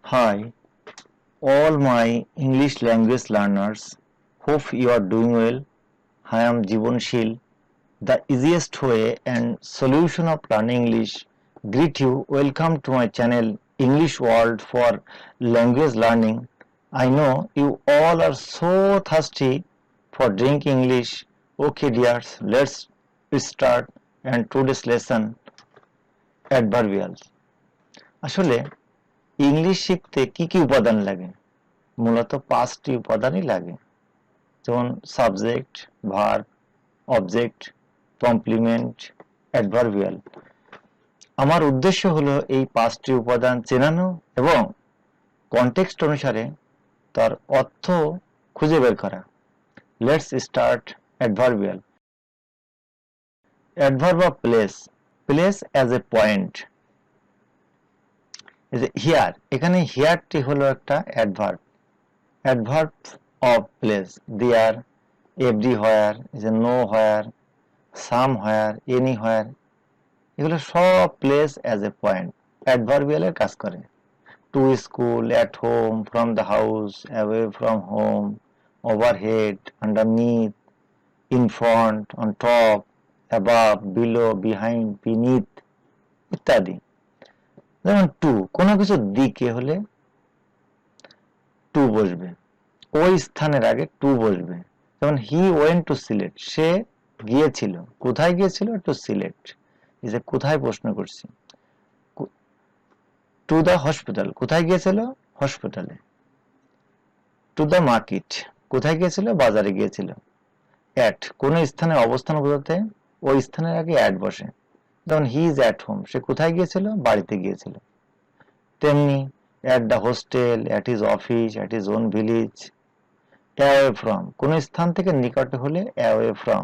Hi, all my English language learners. Hope you are doing well. I am Jibanshil. The easiest way and solution of learning English. Greet you. Welcome to my channel English World for Language Learning. I know you all are so thirsty for drinking English. Okay, dears, let's start. And today's lesson adverbials. আসলে English শিখতে কি কি উপাদান লাগে? মূলত 5টি উপাদানই লাগে, যেমন subject, verb, object, complement, adverbial. আমার উদ্দেশ্য হলো এই 5টি উপাদান চেনানো এবং কনটেক্সট অনুসারে তার অর্থ খুঁজে বের করা। Let's start adverbial. Adverb of place, place as A point. Here, এখানে হিয়ারটি হলো একটা adverb. Adverb of place, there, everywhere, is a nowhere, somewhere, anywhere, এগুলো সব place as a point adverbial এর কাজ করে। To school, at home, from the house, away from home, overhead, underneath, in front, on top, above, below, behind, beneath ইত্যাদি। যেমন two, কোনো কিছু দিকে হলে টু বসবে, ওই স্থানের আগে টু বসবে। যেমন হি ওয়েন্ট টু সিলেট, সে গিয়েছিল। কোথায় গিয়েছিল? টু সিলেট। এই যে কোথায় প্রশ্ন করছি। টু দ্য হসপিটাল, কোথায় গিয়েছিল? হসপিটালে। টু দ্য মার্কেট, কোথায় গিয়েছিল? বাজারে গিয়েছিল। অ্যাট, কোন স্থানে অবস্থান বোঝাতে ওই স্থানের আগে অ্যাট বসে। যেমন হি ইজ অ্যাট হোম, সে কোথায় গিয়েছিল? বাড়িতে গিয়েছিল। তেমনি at the hostel, at his office, at his own village. Away from, কোন স্থান থেকে নিকটে হলে away from.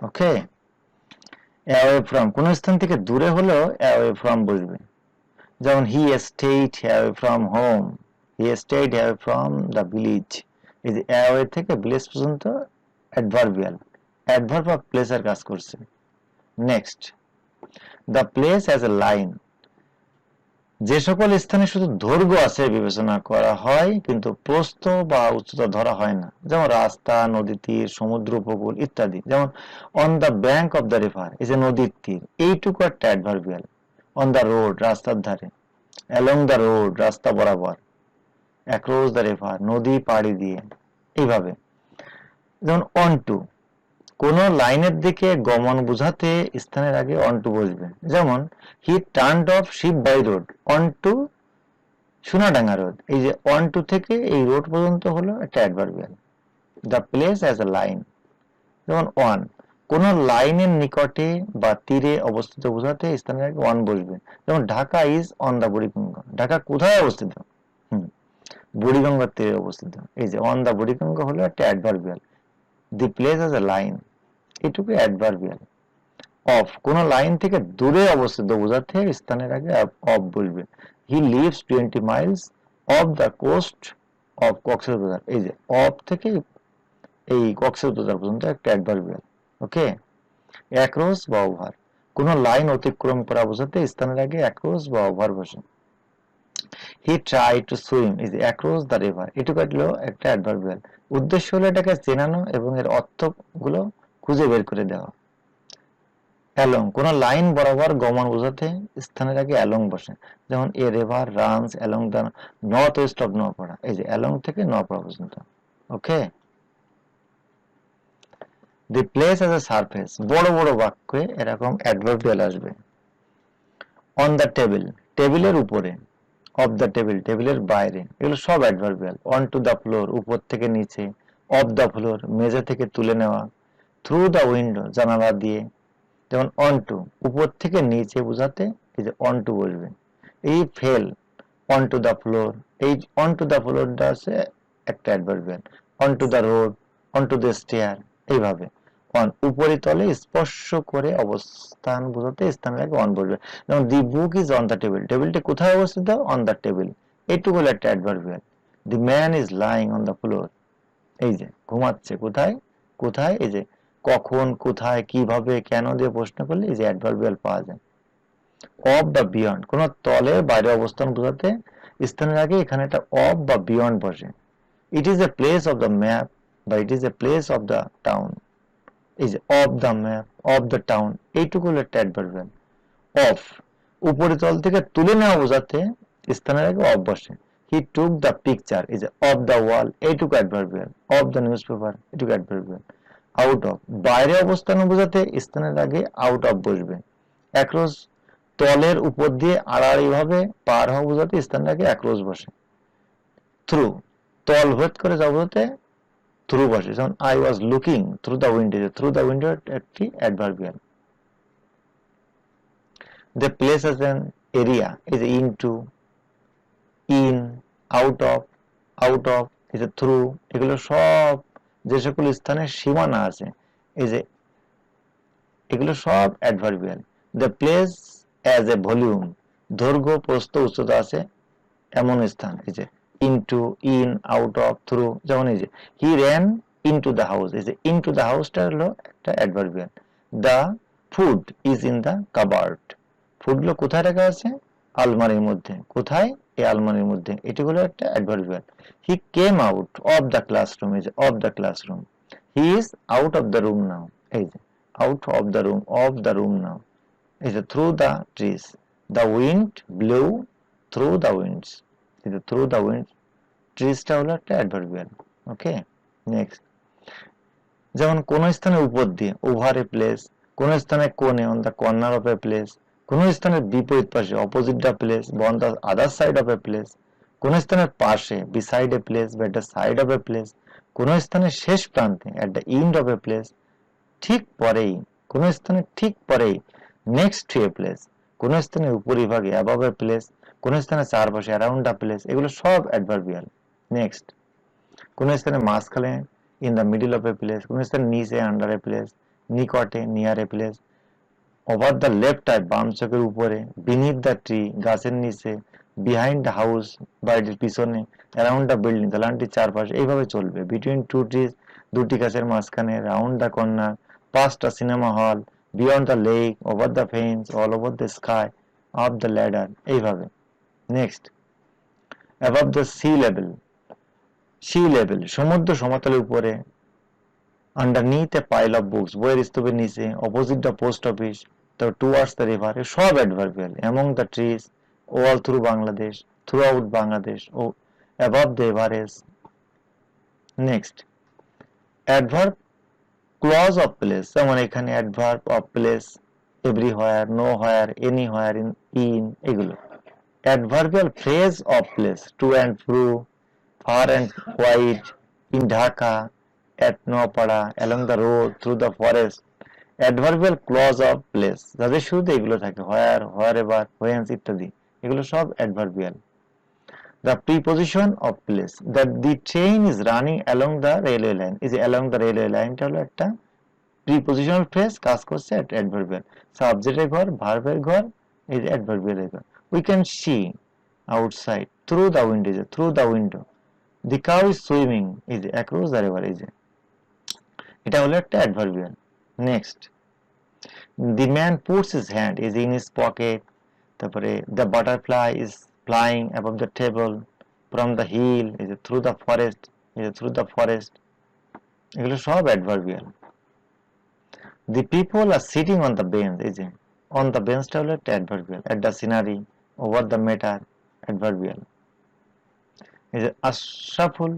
Okay, away from, কোন স্থান থেকে দূরে হলেও অ্যাওয়ে ফ্রম বসবে। যেমন he stayed away from home, he stayed away from the village. এই যে অ্যাওয়ে থেকে ভিলেজ পর্যন্ত অ্যাডভার্বিয়াল, অ্যাডভার্ব অফ প্লেসের কাজ করছে। Next, the place as a line, যে সকল স্থানে শুধু দৈর্ঘ্য আছে বিবেচনা করা হয় কিন্তু প্রস্থ বা উচ্চতা ধরা হয় না। যেমন রাস্তা, নদী তীর, সমুদ্র উপকূল ইত্যাদি। যেমন on the bank of the river, এই যে নদীর তীর, এইটুকু একটা অ্যাডভার্বিয়াল। অন দ্য রোড, রাস্তার ধারে। অ্যালং দ্য রোড, রাস্তা বরাবর। অ্যাক্রস দ্য রিভার, নদী পাড়ি দিয়ে। এইভাবে। যেমন অন টু, কোন লাইনের দিকে গমন বোঝাতে স্থানের আগে অন টু বসবে। যেমন he turned off Shibbari road on to Sonadanga road. এই যে অন টু থেকে এই রোড পর্যন্ত হলো একটা adverbial. The place as a line. যেমন ওয়ান, কোন লাইনের নিকটে বা তীরে অবস্থিত বোঝাতে স্থানের আগে ওয়ান বসবে। যেমন Dhaka is on the Buriganga, Dhaka কোথায় অবস্থিত? বুড়িগঙ্গার তীরে অবস্থিত। এই যে অন দ্য বুড়িগঙ্গা হলো একটা adverbial. The place as a line, এটুকু অ্যাডভার্বিয়াল। অফ, কোন লাইন থেকে দূরে অবস্থিত বোঝাতে স্থানের আগে অফ বসবে। He lives 20 miles off the coast of Cox's Bazar. এই যে অফ থেকে এই কক্সবাজার পর্যন্ত একটা অ্যাডভার্বিয়াল। ওকে, অ্যাক্রস বা ওভার, কোন লাইন অতিক্রম করা বোঝাতে স্থানের আগে অ্যাক্রস বা ওভার বসে। He try to swim, is across the river, এটুকু হলো একটা অ্যাডভার্বিয়াল। উদ্দেশ্য হলো এটাকে চেনানো এবং এর অর্থগুলো খুঁজে বের করে দেওয়া। অ্যালং, কোন লাইন বরাবর গমন বোঝাতে স্থানের আগে অ্যালং বসে। যেমন a river runs along the north west of Noapara. এই যে অ্যালং থেকে নোয়াপাড়া পর্যন্ত। Okay, the place as a surface, বড় বড় বাক্যে এরকম অ্যাডভার্বিয়াল আসবে। অন দ্য টেবিল, টেবিলের উপরে। অফ দ্য টেবিল, টেবিলের বাইরে। এগুলো সব adverbial. On to the floor, উপর থেকে নিচে। অফ দ্য ফ্লোর, মেঝে থেকে তুলে নেওয়া। থ্রু দ্য উইন্ডো, জানালা দিয়ে। যেমন অন টু, উপর থেকে নিচে বোঝাতে এই যে অন টু বসবে। এই fell on to the floor, এই অন টু দ্য ফ্লোরটা আছে একটা adverbial. On to the road, on to the stair, এইভাবে। অন, উপরিতলে স্পর্শ করে অবস্থান বোঝাতে স্থানের আগে অন বসবে। যেমন the book is on the table, টেবিলটি কোথায় অবস্থিত? অন দ্য টেবিল, এইটুকু হলো একটা adverbial. The man is lying on the floor, এই যে ঘুমাচ্ছে। কোথায়? কোথায়, এই যে কখন, কোথায়, কিভাবে, কেন দিয়ে প্রশ্ন করলে এই যে অ্যাডভার্বিয়াল পাওয়া যায়। অফ বা বিয়ন্ড, কোন তলে বাইরে অবস্থান বোঝাতে স্থানের আগে এখানে একটা অফ বা বিয়ন্ড বসে। It is a place off the map বা it is a place off the town. এই যে of the map, off the town, এইটুকু হলো একটা অ্যাডভার্বিয়াল। অফ উপরিতল থেকে তুলে নেওয়া বোঝাতে স্থানের আগে অফ বসে। হি টুক দ্য পিকচার, এই যে অফ দ্য ওয়াল, এইটুকু adverbial. Of the news paper, এটুকু অ্যাডভার্বিয়াল। আউট অফ বাইরে অবস্থান বোঝাতে স্থানের আগে আউট অফ বসবে। অ্যাক্রস তলের উপর দিয়ে আড়াআড়ি ভাবে পার হওয়া বোঝাতে স্থানের আগে অ্যাক্রস বসে। থ্রু তল ভেদ করে যাওয়া বোঝাতে থ্রু বসে। যেমন I was looking through the window, through the window একটি adverbial. The place as an area is into, in, out of is a through, এগুলো সব যে সকল স্থানের সীমানা আছে এই যে এগুলো সব adverbial. The place as a volume, দৈর্ঘ্য প্রস্থ উচ্চতা আছে এমন স্থান, এই যে into, in, out of, through। যেমন এই যে he ran into the house, এই যে into the house-টা হলো একটা adverbial. The food is in the cupboard, ফুডগুলো কোথায় রাখা আছে? আলমারির মধ্যে। কোথায়? এই আলমারির মধ্যে। এটি হলো একটা adverbial. He came out of the classroom, এই যে of the classroom. He is out of the room now, এই যে out of the room, of the room now. এই যে through the trees, the wind blow through the winds, এই যে through the wind, ট্রিজটা হলো একটা অ্যাডভার্বিয়াল। ওকে, next. যেমন কোন স্থানের উপর দিয়ে, ওভার এ প্লেস। কোন স্থানের কোণে, on the corner of a place. কোন স্থানের বিপরীত পাশে, অপোজিট দ্য প্লেস বা on the other side of a place. কোন স্থানের পাশে, বিসাইড এ প্লেস বা at the side of a place. কোন স্থানের শেষ প্রান্তে, at the end of a place, ঠিক পরেই। কোন স্থানের ঠিক পরেই, নেক্সট টু এ প্লেস। কোন স্থানের উপরিভাগে, অ্যাবভ এ প্লেস। কোন স্থানের চারপাশে, অ্যারাউন্ড দ্য প্লেস। এগুলো সব অ্যাডভার্বিয়াল। নেক্সট, কোন স্থানের মাঝখানে, in the middle of a place. কোন স্থানের নিচে, আন্ডার এ প্লেস। নিকটে, near a place. Over the left I, বাম চোখের উপরে। বিনিথ দ্য ট্রি, গাছের নিচে। বিহাইন্ড দ্য হাউস, বাড়িটির পিছনে। অ্যারাউন্ড দ্য বিল্ডিং, দালানটির চারপাশে। এইভাবে চলবে। বিটুইন টু ট্রিজ, দুটি গাছের মাঝখানে। Round the corner, past the cinema hall. Beyond the lake, over the fence, all over the sky, up the ladder, এইভাবে। Next, above the sea level, sea level সমুদ্র সমতলের উপরে। Underneath a pile of books, বইয়ের স্তূপের নিচে। Opposite the post office, তারপর towards the river, সব adverbial. Among the trees, all through Bangladesh, throughout Bangladesh, ও above the Everest. Next, adverb clause of place, যেমন এখানে adverb of place, everywhere, nowhere, anywhere, in, এগুলো। Adverbial phrase of place, to and fro, far and wide, in Dhaka, at Noapada, along the road, through the forest. Adverbial clause of place, যাদের শুরুতে এগুলো থাকে, হোয়ার, wherever, whence ইত্যাদি, এগুলো সব adverbial. The preposition of place, that the train is running along the railway line, এই যে along the railway লাইনটা হলো একটা প্রিপজিশনাল ফ্রেজ, কাজ করছে অ্যাডভার্বিয়াল। সাবজেক্টের ঘর, ভার্বের ঘর, এই যে অ্যাডভার্বিয়ালের ঘর। We can see outside, through the window, through the window. The cow is swimming, is across the river, is এটা হলো একটা adverbial. Next, the man puts his hand is in his pocket, তারপরে the butterfly is flying above the table, from the hill, is through the forest, is through the forest, এগুলো সব adverbial. the people are sitting on the bench, is on the benchটা হলো একটা adverbial. at the scenery, over the matter, adverbial. is Ashraful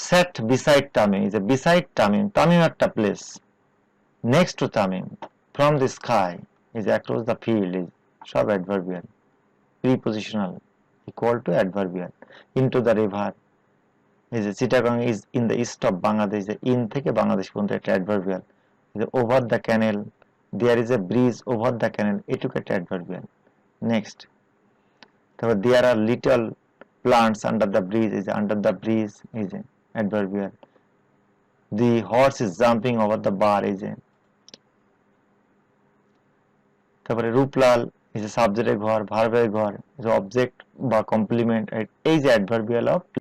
sat beside Tamim, is beside Tamim, Tamim একটা place, next to Tamim, from the sky, is across the field, is সব adverbial, prepositional, equal to adverbial, into the river, is Chittagong is in the east of Bangladesh, in থেকে বাংলাদেশ পর্যন্ত একটা adverbial, is over the canal, there is a bridge over the canal, এটুকু একটা adverbial. Next, তারপর there are little plants under the bridge, is under the bridge, is adverbial. The horse is jumping over the bar, is তারপরে Ruplal is a subject ঘর, ভার্বের ঘর, is object বা complement, এই যে অ্যাডভার্বিয়াল অফ